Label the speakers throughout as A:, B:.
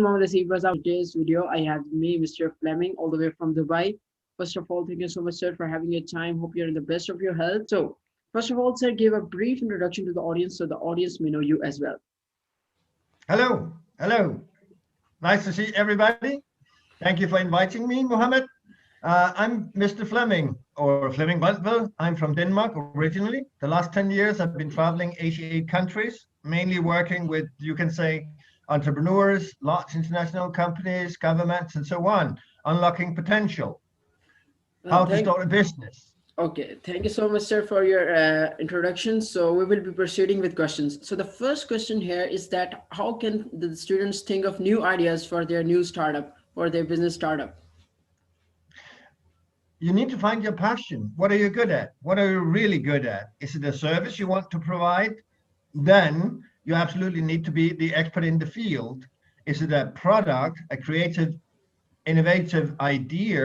A: Mohammed Asif was our today's video. I have me, Mr. Flemming, all the way from Dubai. First of all, thank you so much, sir, for having your time. Hope you're in the best of your health. So, first of all, sir, give a brief introduction to the audience so the audience may know you as well.
B: Hello, hello. Nice to see everybody. Thank you for inviting me, Mohammed. I'm Mr. Flemming, or Flemming Bantville. I'm from Denmark originally. The last 10 years, I've been traveling 88 countries, mainly working with, you can say, entrepreneurs, large international companies, governments, and so on, unlocking potential,
A: Uh,
B: how to
A: thank,
B: start a business.
A: okay, thank you so much, sir, for your introduction. So, we will be proceeding with questions. So, the first question here is that how can the students think of new ideas for their new startup, for their business startup?
B: You need to find your passion. What are you good at? What are you really good at? Is it a service you want to provide? Then you absolutely need to be the expert in the field. Is it a product, a creative, innovative idea?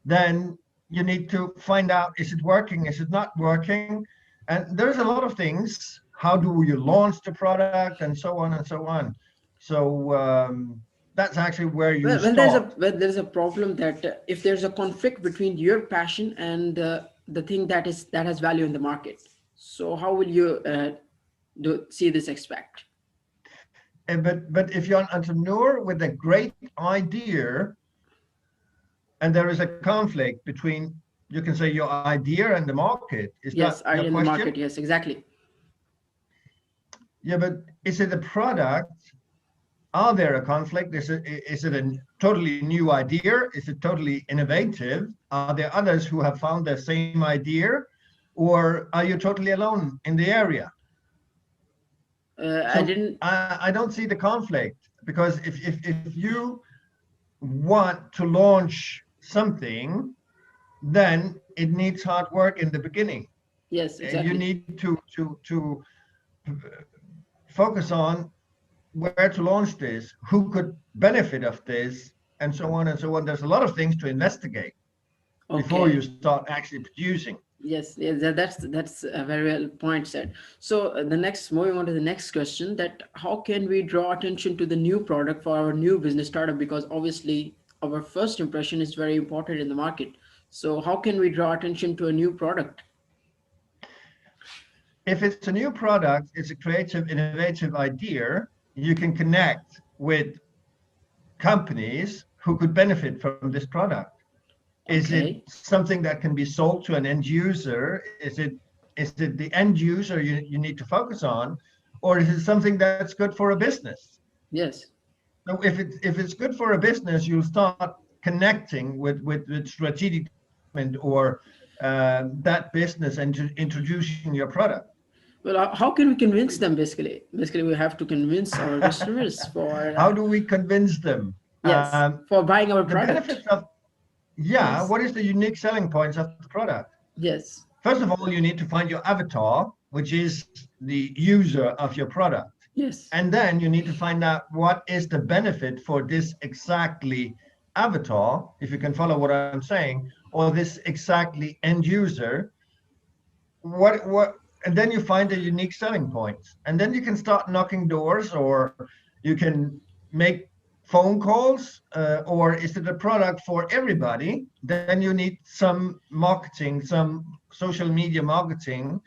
B: Then you need to find out, is it working? Is it not working? And there's a lot of things. How do you launch the product and so on and so on. So that's actually where you start.
A: There's a problem that if there's a conflict between your passion and the thing that has value in the market, so how will you see this aspect?
B: But if you're an entrepreneur with a great idea and there is a conflict between, you can say, your idea and the market, is
A: Yes,
B: that
A: are
B: your
A: in the
B: question?
A: market. Yes, exactly.
B: Yeah, but is it a product? Are there a conflict? Is it a totally new idea? Is it totally innovative? Are there others who have found the same idea? Or are you totally alone in the area?
A: I
B: So
A: didn't.
B: I don't see the conflict, because if you want to launch something, then it needs hard work in the beginning.
A: Yes,
B: You
A: exactly.
B: need to focus on where to launch this, who could benefit of this, and so on and so on. There's a lot of things to investigate before you
A: Okay.
B: start actually producing.
A: Yes, yes, that's a very well point said. So the next, moving on to the next question, that how can we draw attention to the new product for our new business startup? Because obviously our first impression is very important in the market. So how can we draw attention to a new product?
B: If it's a new product, it's a creative, innovative idea, you can connect with companies who could benefit from this product. Is it
A: Okay.
B: something that can be sold to an end user? Is it the end user you need to focus on, or is it something that's good for a business?
A: Yes.
B: So if it's good for a business, you'll start connecting with strategic development or that business and introducing your product.
A: Well, how can we convince them basically? Basically, we have to convince our customers for
B: How do we convince them?
A: yes, for buying our
B: The benefits
A: product.
B: of, yeah,
A: Yes.
B: what is the unique selling points of the product?
A: Yes.
B: First of all, you need to find your avatar, which is the user of your product.
A: Yes.
B: And then you need to find out what is the benefit for this exactly avatar, if you can follow what I'm saying, or this exactly end user. What and then you find the unique selling points. And then you can start knocking doors, or you can make phone calls, or is it a product for everybody? Then you need some marketing, some social media marketing,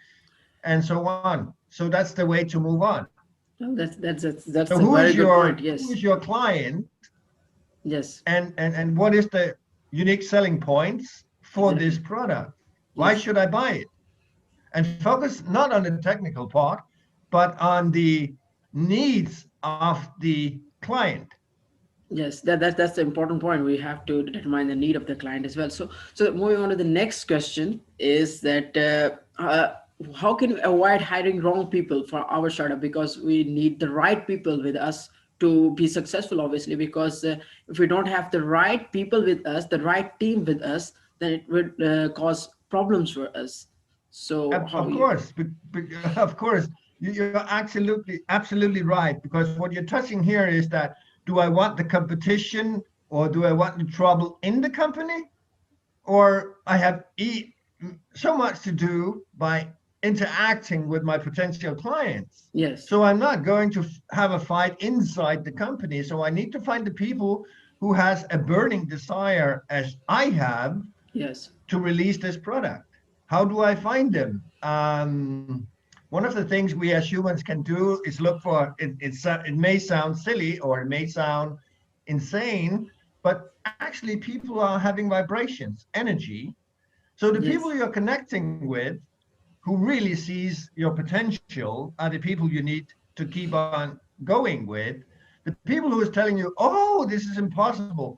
B: and so on. So that's the way to move on.
A: No,
B: So
A: that's a very good point.
B: who
A: Yes.
B: is your client,
A: Yes.
B: and what is the unique selling points for this
A: Exactly.
B: product? Why
A: Yes.
B: should I buy it? And focus not on the technical part, but on the needs of the client.
A: Yes, that's the important point. We have to determine the need of the client as well. So moving on to the next question is that how can we avoid hiring wrong people for our startup? Because we need the right people with us to be successful, obviously. Because if we don't have the right people with us, the right team with us, then it would cause problems for us. So how
B: Of
A: you?
B: course, of course, you're absolutely right. Because what you're touching here is that, do I want the competition, or do I want the trouble in the company, or I have so much to do by interacting with my potential clients.
A: Yes.
B: So I'm not going to have a fight inside the company. So I need to find the people who has a burning desire as I have
A: Yes.
B: to release this product. How do I find them? One of the things we as humans can do is look for it. It may sound silly or it may sound insane, but actually people are having vibrations, energy. So the people
A: Yes.
B: you're connecting with who really sees your potential are the people you need to keep on going with. The people who is telling you, "Oh, this is impossible.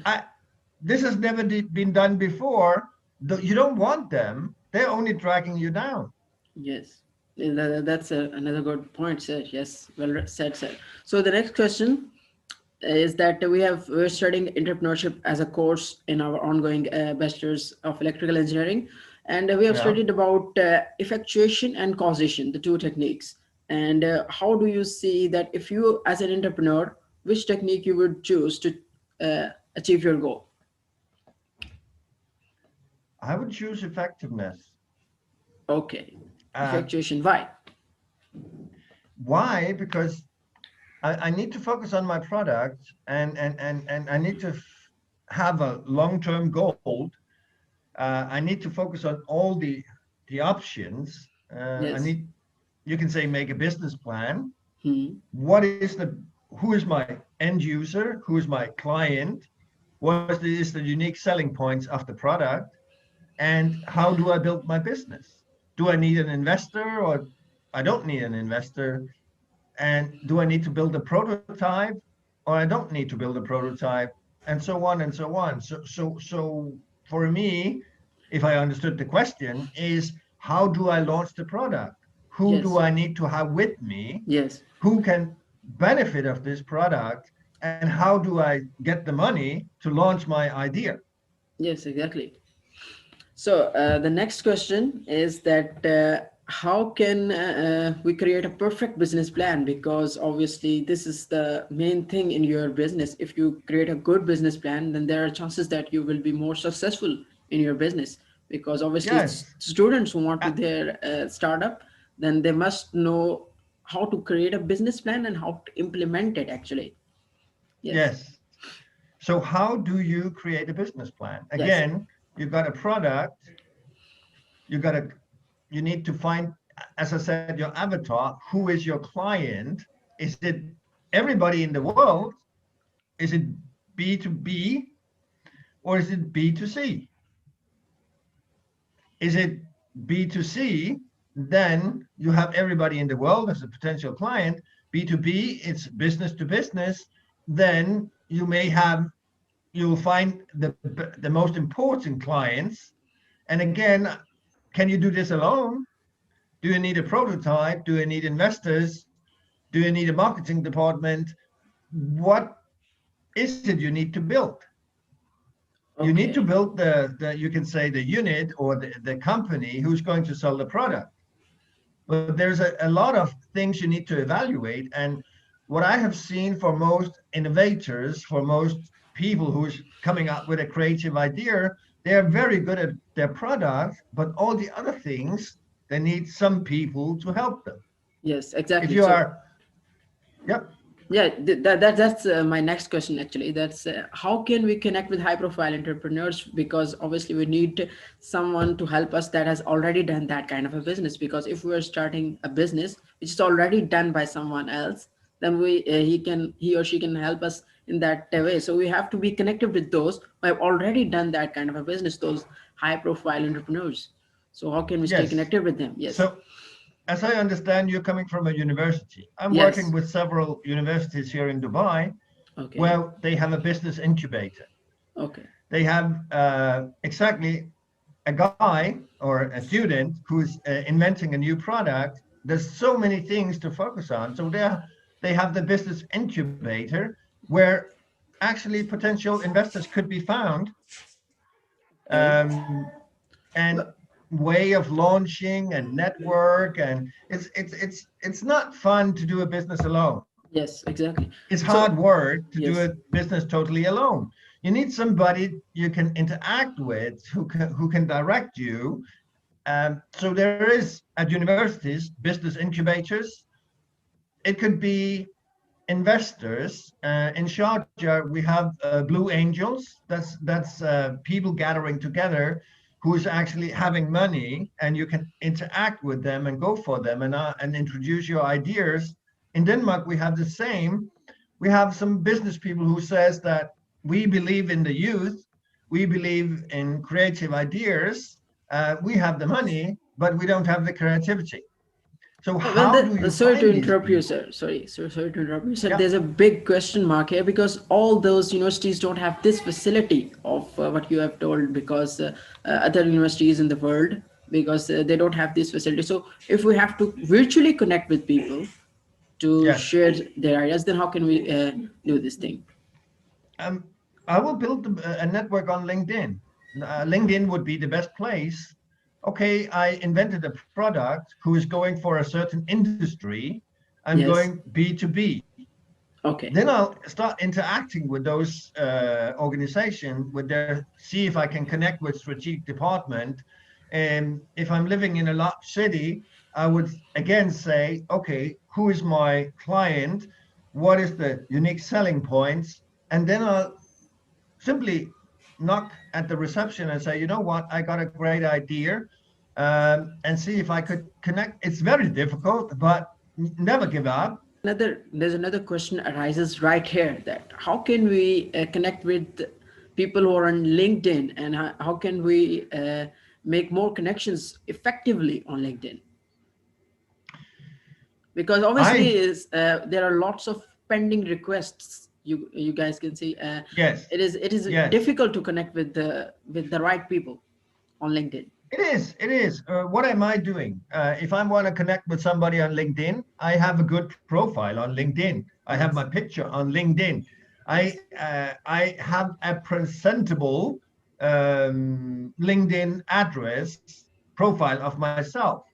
B: I, this has never been done before." You don't want them. They're only dragging you down.
A: Yes. That's another good point, sir. Yes, well said, sir. So the next question is that we're studying entrepreneurship as a course in our ongoing bachelor's of electrical engineering, and we have
B: Yeah.
A: studied about effectuation and causation, the two techniques. And how do you see that if you, as an entrepreneur, which technique you would choose to achieve your goal?
B: I would choose effectiveness.
A: Okay,
B: Uh,
A: effectuation. Why?
B: why? Because I need to focus on my product and I need to have a long-term goal. I need to focus on all the options. I
A: Yes.
B: need, you can say, make a business plan.
A: Hmm.
B: What is the who is my end user? Who is my client? Is the unique selling points of the product? And how do I build my business? Do I need an investor or I don't need an investor? And do I need to build a prototype or I don't need to build a prototype? And so on and so on. So for me, if I understood the question, is how do I launch the product? Who do
A: Yes.
B: I need to have with me?
A: Yes.
B: Who can benefit of this product? And how do I get the money to launch my idea?
A: Yes. Exactly. So the next question is that how can we create a perfect business plan? Because obviously this is the main thing in your business. If you create a good business plan, then there are chances that you will be more successful in your business. Because obviously
B: Yes.
A: students who want to
B: Uh,
A: their startup, then they must know how to create a business plan and how to implement it actually. Yes.
B: yes. So how do you create a business plan?
A: Yes.
B: Again, you've got a product, you got to you need to find, as I said, your avatar. Who is your client? Is it everybody in the world? Is it B2B or is it B2C? Is it B2C? Then you have everybody in the world as a potential client. B2B, it's business to business. Then you'll find the most important clients. And again, can you do this alone? Do you need a prototype? Do you need investors? Do you need a marketing department? What is it you need to build? You need to
A: Okay.
B: build the you can say the unit or the company who's going to sell the product. But there's a lot of things you need to evaluate. And what I have seen for most innovators, for most people who's coming up with a creative idea, they are very good at their product, but all the other things, they need some people to help them.
A: Yes,
B: If
A: exactly.
B: you
A: So
B: are, yep,
A: yeah, that's my next question actually. That's how can we connect with high profile entrepreneurs, because obviously we need someone to help us that has already done that kind of a business. Because if we are starting a business which is already done by someone else, then he or she can help us in that way. So we have to be connected with those who have already done that kind of a business, those high profile entrepreneurs. So how can we stay
B: yes.
A: connected with them? Yes.
B: So as I understand, you're coming from a university. I'm working
A: Yes.
B: with several universities here in Dubai
A: Okay.
B: where they have a business incubator.
A: Okay.
B: They have exactly a guy or a student who's inventing a new product. There's so many things to focus on. So they have the business incubator where actually potential investors could be found,
A: Okay.
B: um, and
A: Well,
B: way of launching and network. And it's not fun to do a business alone.
A: yes, exactly.
B: It's hard
A: So,
B: work to do a
A: yes,
B: business totally alone. You need somebody you can interact with who can direct you. So there is at universities business incubators. It could be investors. In Sharjah, we have Blue Angels. That's people gathering together who's actually having money, and you can interact with them and go for them and introduce your ideas. In Denmark, we have the same. We have some business people who says that we believe in the youth, we believe in creative ideas. We have the money, but we don't have the creativity. So
A: Well,
B: how do you
A: sorry to
B: find these
A: interrupt you,
B: people?
A: sir. Sorry to interrupt you, sir.
B: Yeah.
A: There's a big question mark here because all those universities don't have this facility of what you have told because other universities in the world because they don't have this facility. So if we have to virtually connect with people to
B: Yes.
A: share their ideas, then how can we do this thing?
B: Um, I will build a network on LinkedIn. LinkedIn would be the best place. Okay, I invented a product who is going for a certain industry. I'm
A: Yes.
B: going B2B.
A: Okay.
B: Then I'll start interacting with those organizations, with their see if I can connect with strategic department. And if I'm living in a large city, I would again say, okay, who is my client? What is the unique selling points? And then I'll simply knock at the reception and say, you know what, I got a great idea, and see if I could connect. It's very difficult, but never give up.
A: There's another question arises right here that how can we connect with people who are on LinkedIn and how can we make more connections effectively on LinkedIn? Because obviously
B: I
A: is there are lots of pending requests. You guys can see
B: Yes,
A: it is
B: yes.
A: difficult to connect with the right people on LinkedIn.
B: It is. It is. What am I doing? If I want to connect with somebody on LinkedIn, I have a good profile on LinkedIn. I have my
A: Yes.
B: picture on LinkedIn.
A: Yes.
B: I have a presentable LinkedIn address profile of myself,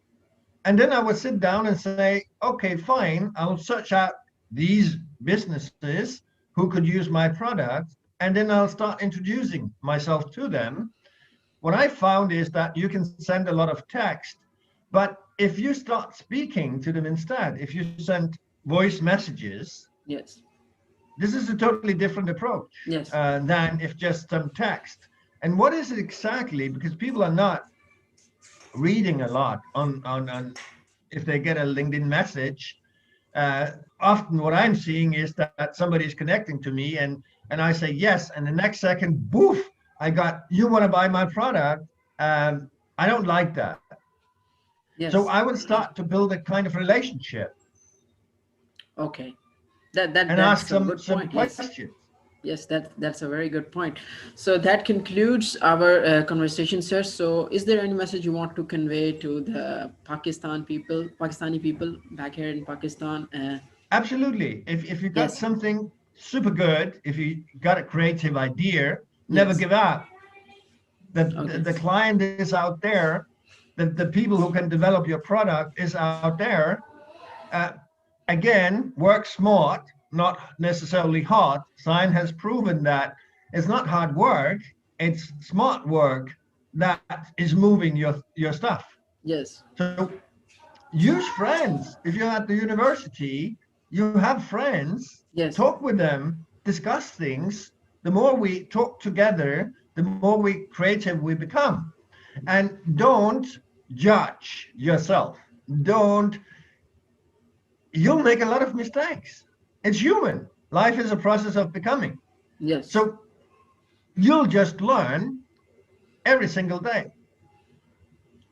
B: and then I would sit down and say, okay, fine. I'll search out these businesses who could use my product, and then I'll start introducing myself to them. What I found is that you can send a lot of text, but if you start speaking to them instead, if you send voice messages,
A: Yes.
B: this is a totally different approach
A: Yes.
B: than if just some text. And what is it exactly? Because people are not reading a lot on if they get a LinkedIn message. Uh, Often what I'm seeing is that somebody's connecting to me, and I say yes, and the next second, boof, I got, you want to buy my product. I don't like that. So
A: Yes.
B: I would start to build a kind of relationship
A: Okay. That
B: and ask
A: that's a
B: some
A: good point. Yes.
B: questions.
A: Yes, that's a very good point. So that concludes our conversation, sir. So, is there any message you want to convey to the Pakistani people back here in Pakistan?
B: Absolutely. If you got
A: Yes,
B: something super good, if you got a creative idea, never
A: yes.
B: give up.
A: Okay.
B: The client is out there. The people who can develop your product is out there. Uh, Again, work smart, not necessarily hard. Science has proven that it's not hard work, it's smart work that is moving your stuff.
A: Yes,
B: So use friends. If you're at the university, you have friends,
A: yes,
B: talk with them, discuss things. The more we talk together, the more we creative we become. And don't judge yourself. Don't You'll make a lot of mistakes. It's human. Life is a process of becoming.
A: yes,
B: So you'll just learn every single day.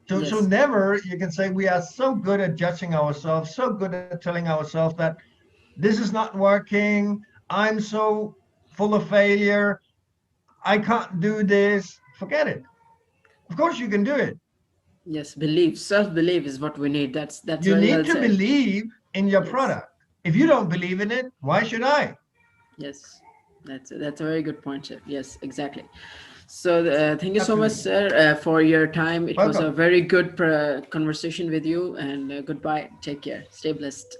B: So
A: yes,
B: never you can say we are so good at judging ourselves, so good at telling ourselves that this is not working. I'm so full of failure. I can't do this. Forget it. Of course you can do it.
A: yes. Belief, self-belief is what we need. That's
B: You
A: very
B: need
A: well
B: to
A: said.
B: believe in your
A: Yes,
B: product. If you don't believe in it, why should I?
A: yes. That's a very good point, sir. Yes, exactly. So thank you so much,
B: Absolutely.
A: sir, for your time. It was a
B: Welcome.
A: very good conversation with you, and goodbye. Take care. Stay blessed.